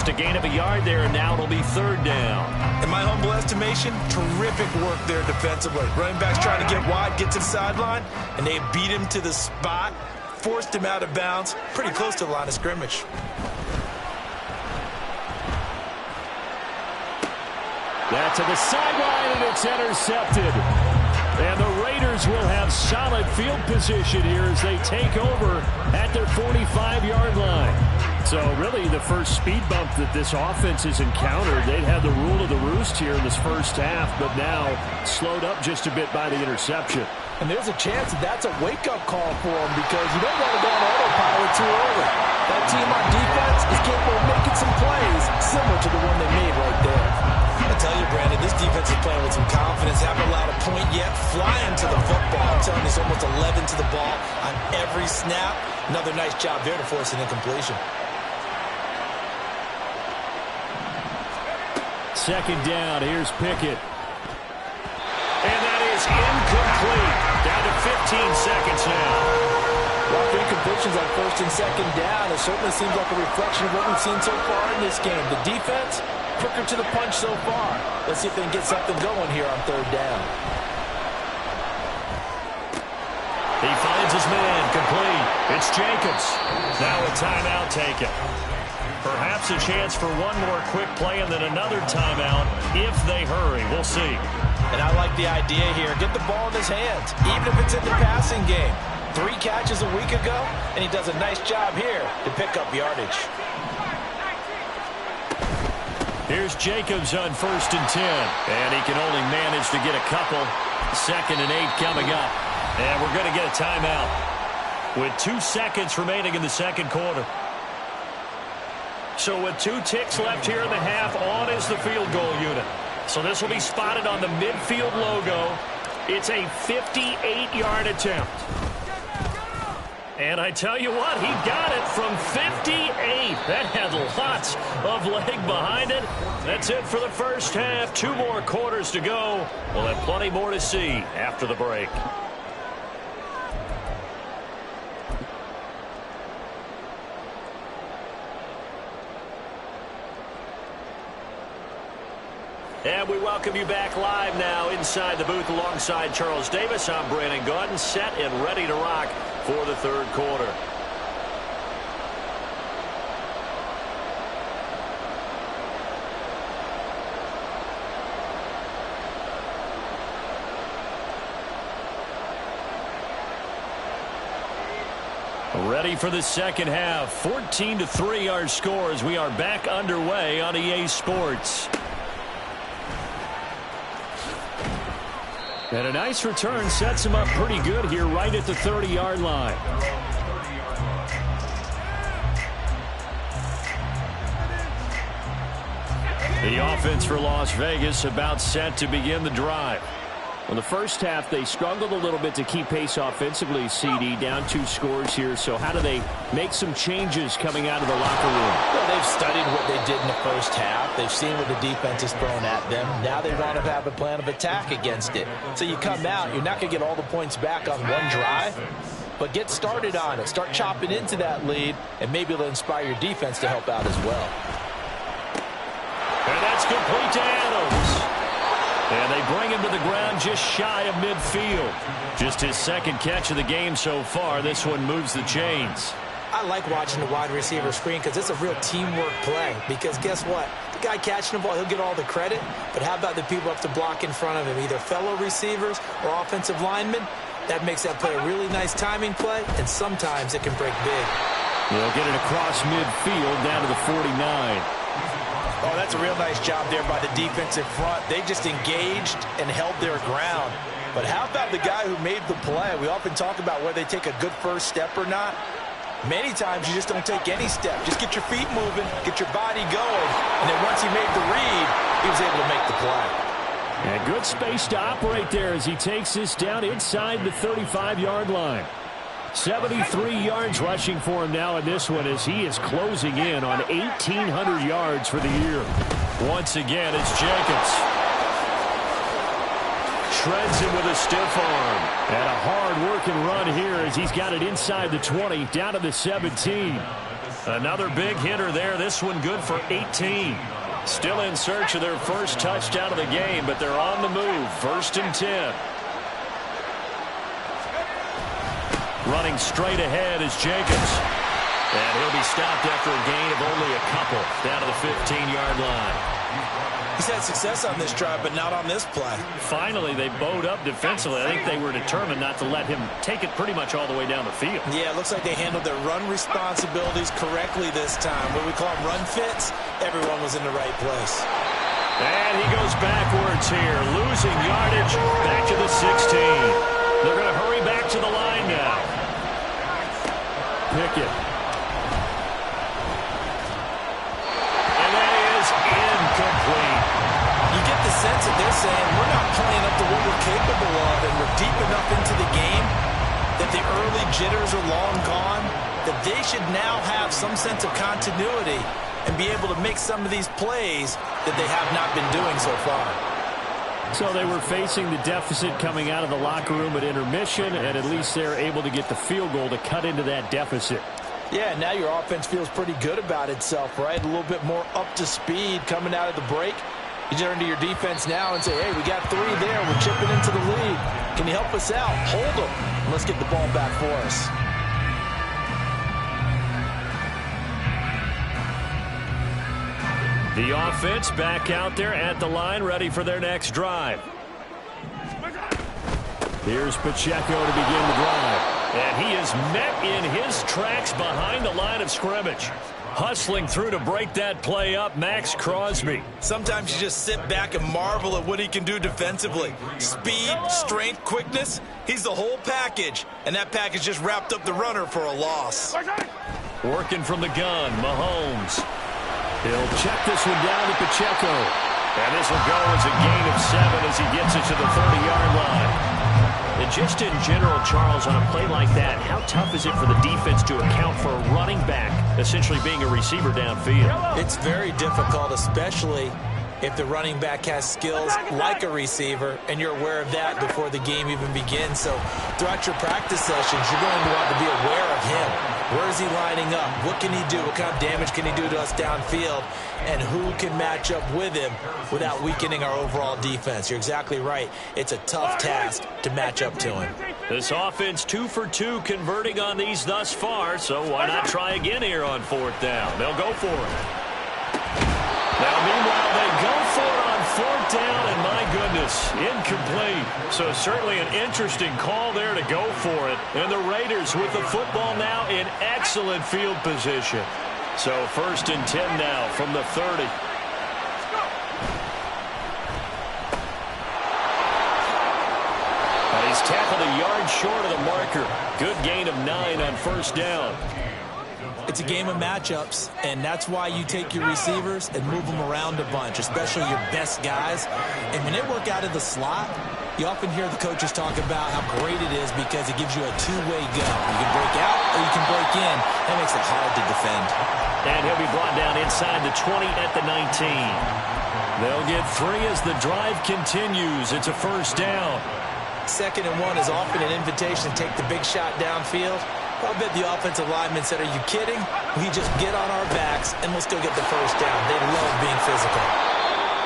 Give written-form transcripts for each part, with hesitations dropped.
Just a gain of a yard there, and now it'll be third down. In my humble estimation, terrific work there defensively. Running back's trying to get wide, get to the sideline, and they beat him to the spot, forced him out of bounds, pretty close to the line of scrimmage. That's to the sideline, and it's intercepted. And the Raiders will have solid field position here as they take over at their 45-yard line. So really the first speed bump that this offense has encountered. They'd had the rule of the roost here in this first half, but now slowed up just a bit by the interception. And there's a chance that that's a wake-up call for them because you don't want to go on autopilot too early. That team on defense is capable of making some plays similar to the one they made right there. I tell you, Brandon, this defense is playing with some confidence. Haven't allowed a point yet. Flying to the football. I'm telling you, it's almost 11 to the ball on every snap. Another nice job there to force an incompletion. Second down. Here's Pickett. And that is incomplete. Down to 15 seconds now. Rough incompletions on first and second down. It certainly seems like a reflection of what we've seen so far in this game. The defense, quicker to the punch so far. Let's see if they can get something going here on third down. He finds his man, complete. It's Jacobs. Now a timeout taken. Perhaps a chance for one more quick play and then another timeout if they hurry. We'll see. And I like the idea here. Get the ball in his hands, even if it's in the passing game. 3 catches a week ago, and he does a nice job here to pick up yardage. Here's Jacobs on first and 10. And he can only manage to get a couple. Second and 8 coming up. And we're going to get a timeout with 2 seconds remaining in the second quarter. So with 2 ticks left here in the half, on is the field goal unit. So this will be spotted on the midfield logo. It's a 58-yard attempt. And I tell you what, he got it from 58. That had lots of leg behind it. That's it for the first half. 2 more quarters to go. We'll have plenty more to see after the break. And we welcome you back live now inside the booth alongside Charles Davis. I'm Brandon Gaudin, set and ready to rock for the third quarter. Ready for the second half. 14-3 our score as we are back underway on EA Sports. And a nice return sets him up pretty good here right at the 30-yard line. The offense for Las Vegas about set to begin the drive. Well, the first half, they struggled a little bit to keep pace offensively, CD, down 2 scores here. So how do they make some changes coming out of the locker room? Well, they've studied what they did in the first half. They've seen what the defense has thrown at them. Now they want to have a plan of attack against it. So you come out, you're not going to get all the points back on one drive, but get started on it. Start chopping into that lead, and maybe it'll inspire your defense to help out as well. And that's complete to Adams. And they bring him to the ground just shy of midfield. Just his second catch of the game so far. This one moves the chains. I like watching the wide receiver screen because it's a real teamwork play. Because guess what? The guy catching the ball, he'll get all the credit. But how about the people up to block in front of him? Either fellow receivers or offensive linemen. That makes that play a really nice timing play. And sometimes it can break big. They'll get it across midfield down to the 49. Oh, that's a real nice job there by the defensive front. They just engaged and held their ground. But how about the guy who made the play? We often talk about whether they take a good first step or not. Many times you just don't take any step. Just get your feet moving, get your body going, and then once he made the read, he was able to make the play. And good space to operate there as he takes this down inside the 35-yard line. 73 yards rushing for him now in this one as he is closing in on 1,800 yards for the year. Once again, it's Jacobs. Shreds him with a stiff arm. And a hard-working run here as he's got it inside the 20, down to the 17. Another big hitter there. This one good for 18. Still in search of their first touchdown of the game, but they're on the move. 1st and 10. Running straight ahead is Jenkins. And he'll be stopped after a gain of only a couple down to the 15-yard line. He's had success on this drive, but not on this play. Finally, they bowed up defensively. I think they were determined not to let him take it pretty much all the way down the field. Yeah, it looks like they handled their run responsibilities correctly this time. What we call them run fits, everyone was in the right place. And he goes backwards here, losing yardage back to the 16. They're going to hurry back to the line now. Pickett. And that is incomplete. You get the sense that they're saying we're not playing up to what we're capable of, and we're deep enough into the game that the early jitters are long gone, that they should now have some sense of continuity and be able to make some of these plays that they have not been doing so far. So they were facing the deficit coming out of the locker room at intermission, and at least they're able to get the field goal to cut into that deficit. Yeah, now your offense feels pretty good about itself, right? A little bit more up to speed coming out of the break. You turn to your defense now and say, hey, we got 3 there. We're chipping into the lead. Can you help us out? Hold them. And let's get the ball back for us. The offense back out there at the line, ready for their next drive. Here's Pacheco to begin the drive. And he is met in his tracks behind the line of scrimmage. Hustling through to break that play up, Max Crosby. Sometimes you just sit back and marvel at what he can do defensively. Speed, strength, quickness, he's the whole package. And that package just wrapped up the runner for a loss. Working from the gun, Mahomes. He'll check this one down to Pacheco. And this will go as a gain of 7 as he gets it to the 30-yard line. And just in general, Charles, on a play like that, how tough is it for the defense to account for a running back essentially being a receiver downfield? It's very difficult, especially if the running back has skills like a receiver, and you're aware of that before the game even begins. So throughout your practice sessions, you're going to want to be aware of him. Where is he lining up? What can he do? What kind of damage can he do to us downfield? And who can match up with him without weakening our overall defense? You're exactly right. It's a tough task to match up to him. This offense 2 for 2 converting on these thus far, so why not try again here on 4th down? They'll go for it. Now, meanwhile, they go for it on 4th down, and my goodness, incomplete. So certainly an interesting call there to go for it. And the Raiders with the football now in excellent field position. So 1st and 10 now from the 30. And he's tackled a yard short of the marker. Good gain of 9 on 1st down. It's a game of matchups, and that's why you take your receivers and move them around a bunch, especially your best guys. And when they work out of the slot, you often hear the coaches talk about how great it is because it gives you a two-way go. You can break out or you can break in. That makes it hard to defend. And he'll be brought down inside the 20 at the 19. They'll get 3 as the drive continues. It's a 1st down. 2nd and 1 is often an invitation to take the big shot downfield. I bet the offensive lineman said, are you kidding? We just get on our backs and we'll still get the 1st down. They love being physical.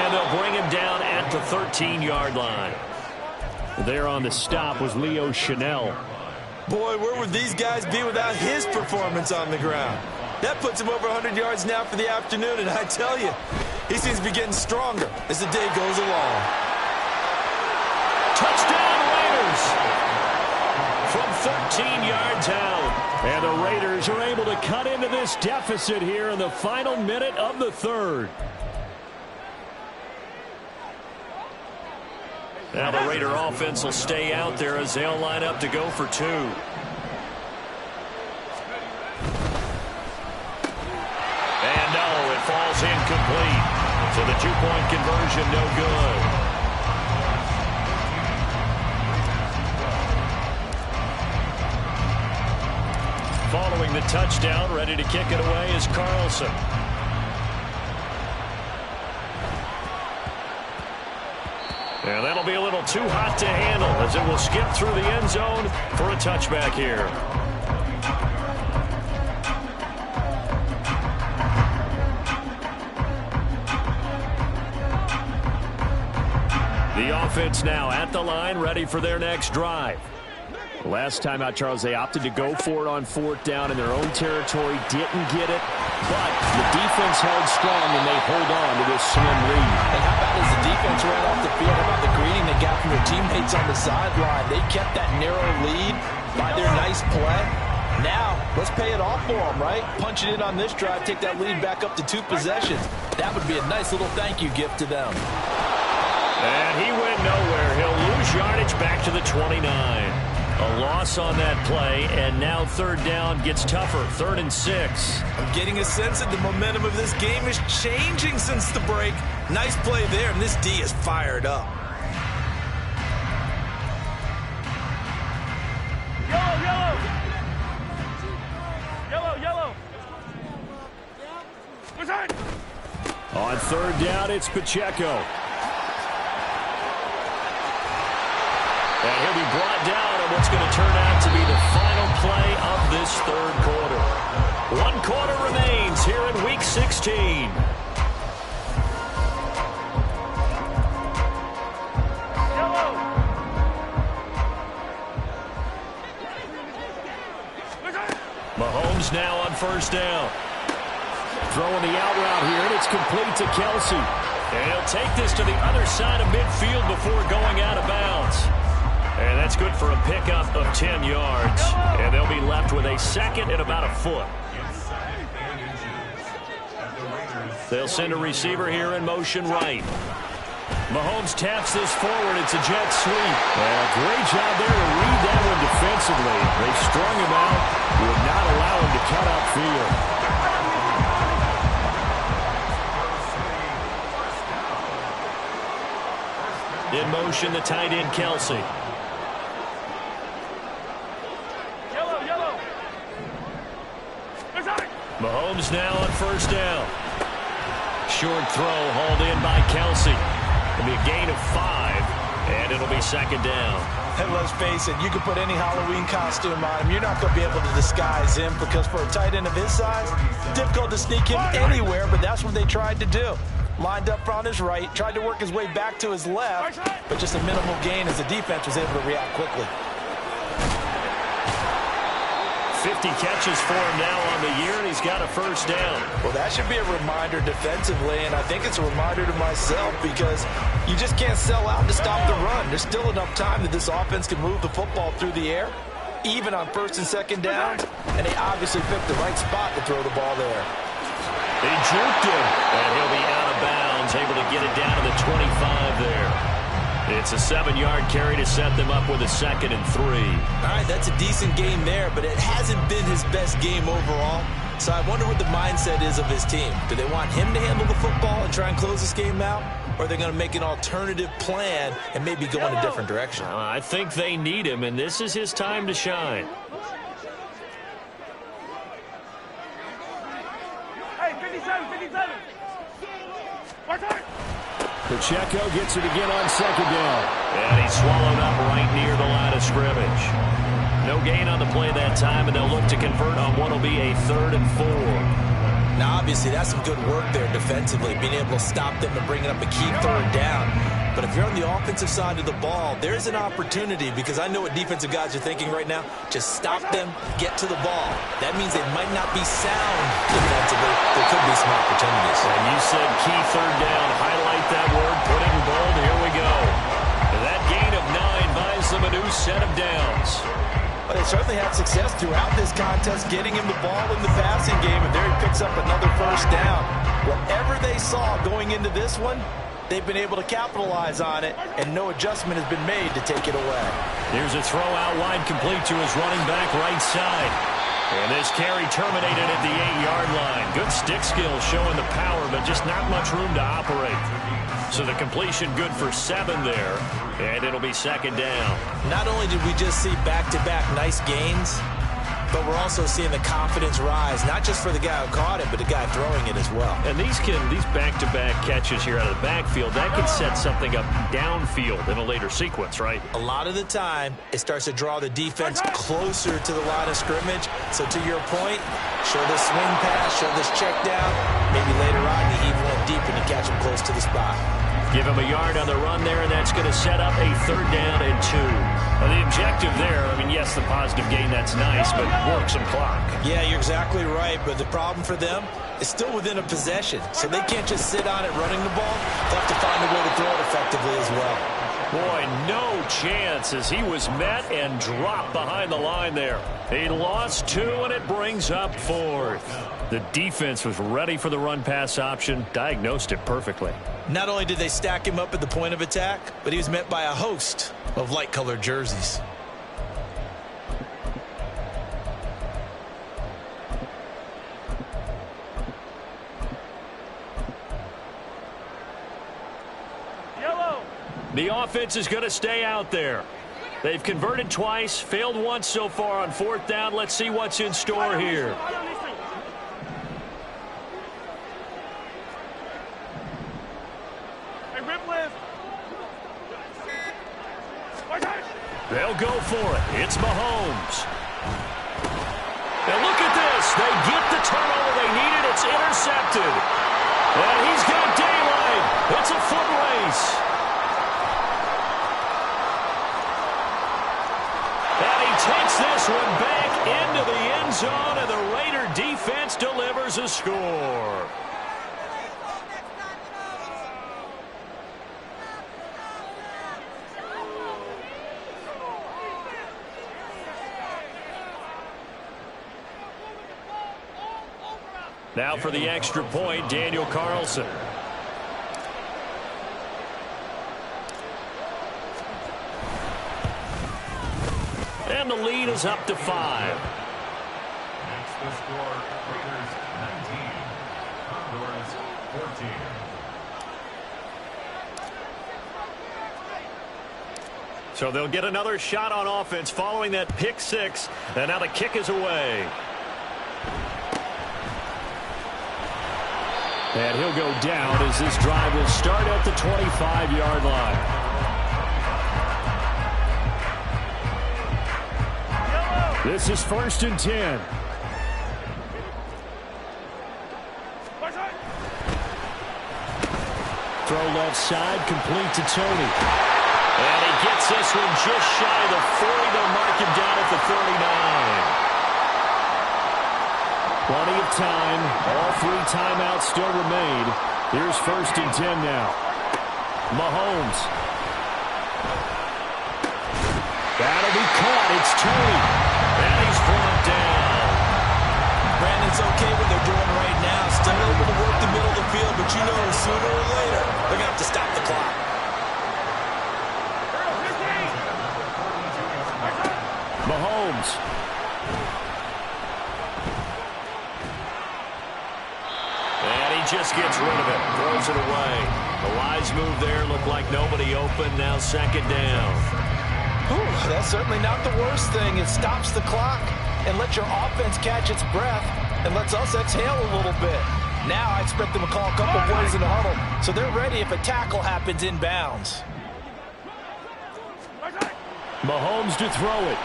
And they'll bring him down at the 13-yard line. There on the stop was Leo Chanel. Boy, where would these guys be without his performance on the ground? That puts him over 100 yards now for the afternoon, and I tell you, he seems to be getting stronger as the day goes along. Touchdown, Raiders! From 13 yards out. And the Raiders are able to cut into this deficit here in the final minute of the 3rd. Now the Raider offense will stay out there as they'll line up to go for 2. And no, it falls incomplete. So the 2-point conversion no good. Following the touchdown, ready to kick it away is Carlson. And that'll be a little too hot to handle as it will skip through the end zone for a touchback here. The offense now at the line, ready for their next drive. Last time out, Charles, they opted to go for it on 4th down in their own territory. Didn't get it, but the defense held strong, and they hold on to this slim lead. And how about as the defense ran off the field, how about the greeting they got from their teammates on the sideline? They kept that narrow lead by their nice play. Now, let's pay it off for them, right? Punch it in on this drive, take that lead back up to 2 possessions. That would be a nice little thank you gift to them. And he went nowhere. He'll lose yardage back to the 29. A loss on that play, and now 3rd down gets tougher. 3rd and 6. I'm getting a sense that the momentum of this game is changing since the break. Nice play there, and this D is fired up. Yellow. On 3rd down, it's Pacheco. And he'll be brought down on what's going to turn out to be the final play of this 3rd quarter. 1 quarter remains here in Week 16. Mahomes now on 1st down. Throwing the out route here, and it's complete to Kelsey. And he'll take this to the other side of midfield before going out of bounds. And that's good for a pickup of 10 yards. And they'll be left with a 2nd and about a foot. They'll send a receiver here in motion right. Mahomes taps this forward. It's a jet sweep. And a great job there to read that one defensively. They strung him out, would not allow him to cut upfield. In motion, the tight end, Kelsey. Yellow. Mahomes now on 1st down. Short throw hauled in by Kelsey. It'll be a gain of 5, and it'll be 2nd down. And let's face it, you can put any Halloween costume on him. You're not going to be able to disguise him because for a tight end of his size, difficult to sneak him anywhere, but that's what they tried to do. Lined up on his right, tried to work his way back to his left, but just a minimal gain as the defense was able to react quickly. 50 catches for him now on the year, and he's got a 1st down. Well, that should be a reminder defensively, and I think it's a reminder to myself because you just can't sell out to stop the run. There's still enough time that this offense can move the football through the air, even on 1st and 2nd downs, and they obviously picked the right spot to throw the ball there. They juked him, and he'll be out of bounds, able to get it down to the 25 there. It's a 7-yard carry to set them up with a 2nd and 3. All right, that's a decent game there, but it hasn't been his best game overall. So I wonder what the mindset is of his team. Do they want him to handle the football and try and close this game out? Or are they going to make an alternative plan and maybe go in a different direction? I think they need him, and this is his time to shine. Hey, 57. Watch out. Pacheco gets it again on 2nd down. And he's swallowed up right near the line of scrimmage. No gain on the play that time, and they'll look to convert on what will be a 3rd and 4. Now, obviously, that's some good work there defensively, being able to stop them and bringing up a key 3rd down. But if you're on the offensive side of the ball, there's an opportunity because I know what defensive guys are thinking right now. Just stop them, get to the ball. That means they might not be sound defensively. There could be some opportunities. And you said key 3rd down. Highlight that word, put it in bold. Here we go. And that gain of 9 buys them a new set of downs. But they certainly had success throughout this contest, getting him the ball in the passing game, and there he picks up another 1st down. Whatever they saw going into this one, they've been able to capitalize on it, and no adjustment has been made to take it away. Here's a throw out wide, complete to his running back right side. And this carry terminated at the 8-yard line. Good stick skills showing the power, but just not much room to operate. So the completion good for 7 there, and it'll be 2nd down. Not only did we just see back-to-back nice gains, but we're also seeing the confidence rise, not just for the guy who caught it, but the guy throwing it as well. And these back-to-back catches here out of the backfield, that can set something up downfield in a later sequence, right? A lot of the time, it starts to draw the defense closer to the line of scrimmage. So to your point, show this swing pass, show this check down. Maybe later on, you heave one deep and you catch him close to the spot. Give him a yard on the run there, and that's going to set up a 3rd down and 2. Well, the objective there, I mean, yes, the positive gain, that's nice, but work some clock. Yeah, you're exactly right, but the problem for them is still within a possession, so they can't just sit on it running the ball. They'll have to find a way to throw it effectively as well. Boy, no chance as he was met and dropped behind the line there. He lost 2, and it brings up 4th. The defense was ready for the run-pass option, diagnosed it perfectly. Not only did they stack him up at the point of attack, but he was met by a host of light-colored jerseys. Yellow. The offense is going to stay out there. They've converted twice, failed once so far on 4th down. Let's see what's in store here. They'll go for it. It's Mahomes. And look at this. They get the turnover they needed. It's intercepted. And he's got daylight. It's a foot race. And he takes this one back into the end zone, and the Raider defense delivers a score. Now for the extra point, Daniel Carlson. And the lead is up to 5. That's the score. Raiders 19, Condors 14. So they'll get another shot on offense following that pick 6. And now the kick is away. And he'll go down as this drive will start at the 25-yard line. This is 1st and 10. Throw left side, complete to Tony. And he gets this one just shy of the 40. They'll mark him down at the 39. Plenty of time. All 3 timeouts still remain. Here's 1st and 10 now. Mahomes. That'll be caught. It's Tony. And he's brought down. Brandon's okay what they're doing right now. Still able to work the middle of the field, but you know sooner or later they're going to have to stop the clock. Mahomes. Just gets rid of it, throws it away. The wise move there, looked like nobody open. Now 2nd down. Whew, that's certainly not the worst thing. It stops the clock and lets your offense catch its breath and lets us exhale a little bit. Now I expect them to call a couple plays in the huddle, so they're ready if a tackle happens inbounds. Mahomes to throw it.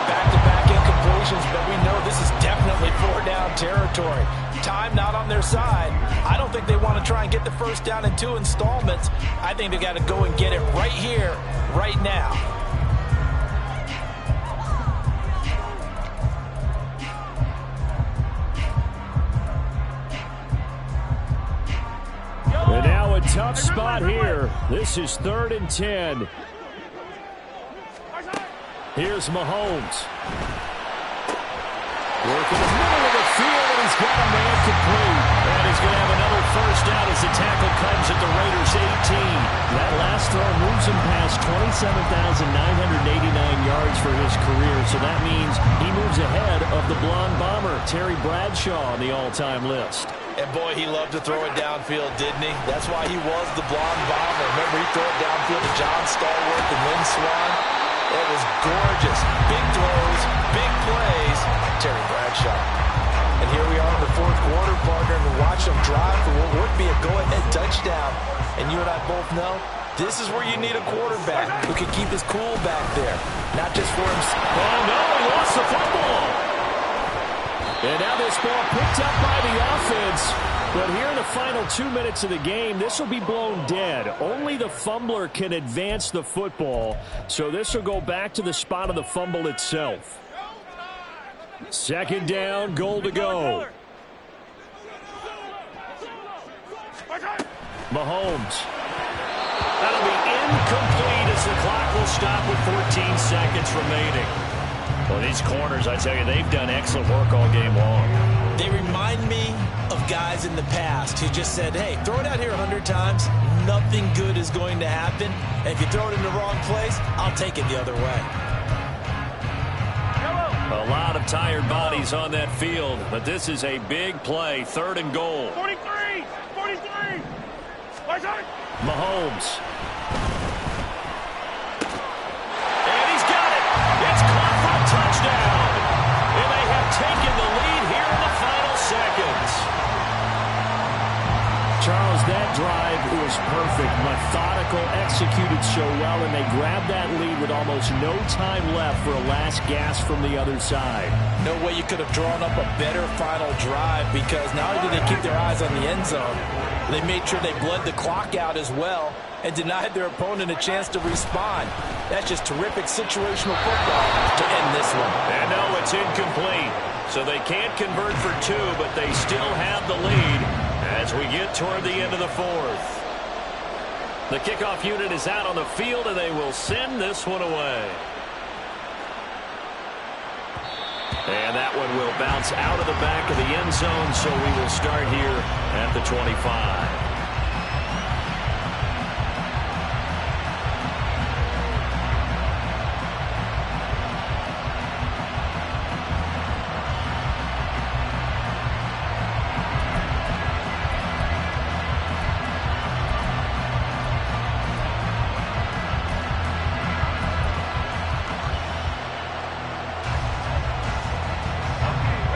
Back-to-back incompletions, but we know this is definitely 4-down territory. Time not on their side. I don't think they want to try and get the 1st down in 2 installments. I think they got to go and get it right here, right now. And now a tough spot here. This is 3rd and 10. Here's Mahomes. Working the middle of the field, and he's got a man complete. And he's going to have another 1st down as the tackle comes at the Raiders' 18. That last throw moves him past 27,989 yards for his career. So that means he moves ahead of the blonde bomber, Terry Bradshaw, on the all-time list. And boy, he loved to throw it downfield, didn't he? That's why he was the blonde bomber. Remember, he threw it downfield to John Stallworth and Lynn Swann. It was gorgeous. Big throws, big plays. Terry Bradshaw. And here we are in the fourth quarter, partner, and watch them drive for what would be a go-ahead touchdown. And you and I both know this is where you need a quarterback who can keep his cool back there, not just for himself. Oh, no, he lost the football. And now this ball picked up by the offense. But here in the final 2 minutes of the game, this will be blown dead. Only the fumbler can advance the football, so this will go back to the spot of the fumble itself. Second down, goal to go. Mahomes. That'll be incomplete as the clock will stop with 14 seconds remaining. Well, these corners, I tell you, they've done excellent work all game long. They remind me of guys in the past who just said, hey, throw it out here 100 times. Nothing good is going to happen. And if you throw it in the wrong place, I'll take it the other way. A lot of tired bodies on that field, but this is a big play, 3rd and goal. 43! 43! Mahomes. And he's got it. It's caught for a touchdown. And they have taken the lead here in the final seconds. Charles, that drive was perfect. Methodical, executed so well, and they grabbed that lead with almost no time left for a last gasp from the other side. No way you could have drawn up a better final drive, because not only did they keep their eyes on the end zone, they made sure they bled the clock out as well and denied their opponent a chance to respond. That's just terrific situational football to end this one. And no, it's incomplete. So they can't convert for 2, but they still have the lead as we get toward the end of the fourth. The kickoff unit is out on the field, and they will send this one away. And that one will bounce out of the back of the end zone, so we will start here at the 25.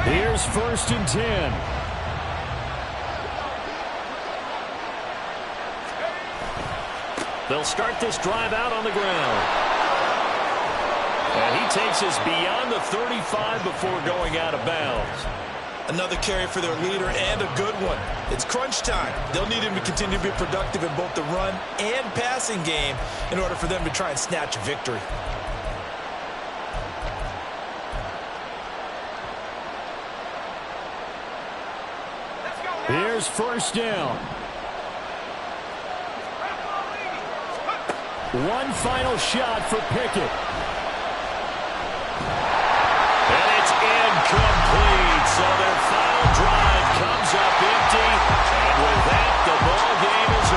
Here's 1st and 10. They'll start this drive out on the ground. And he takes us beyond the 35 before going out of bounds. Another carry for their leader, and a good one. It's crunch time. They'll need him to continue to be productive in both the run and passing game in order for them to try and snatch a victory. Here's 1st down. One final shot for Pickett.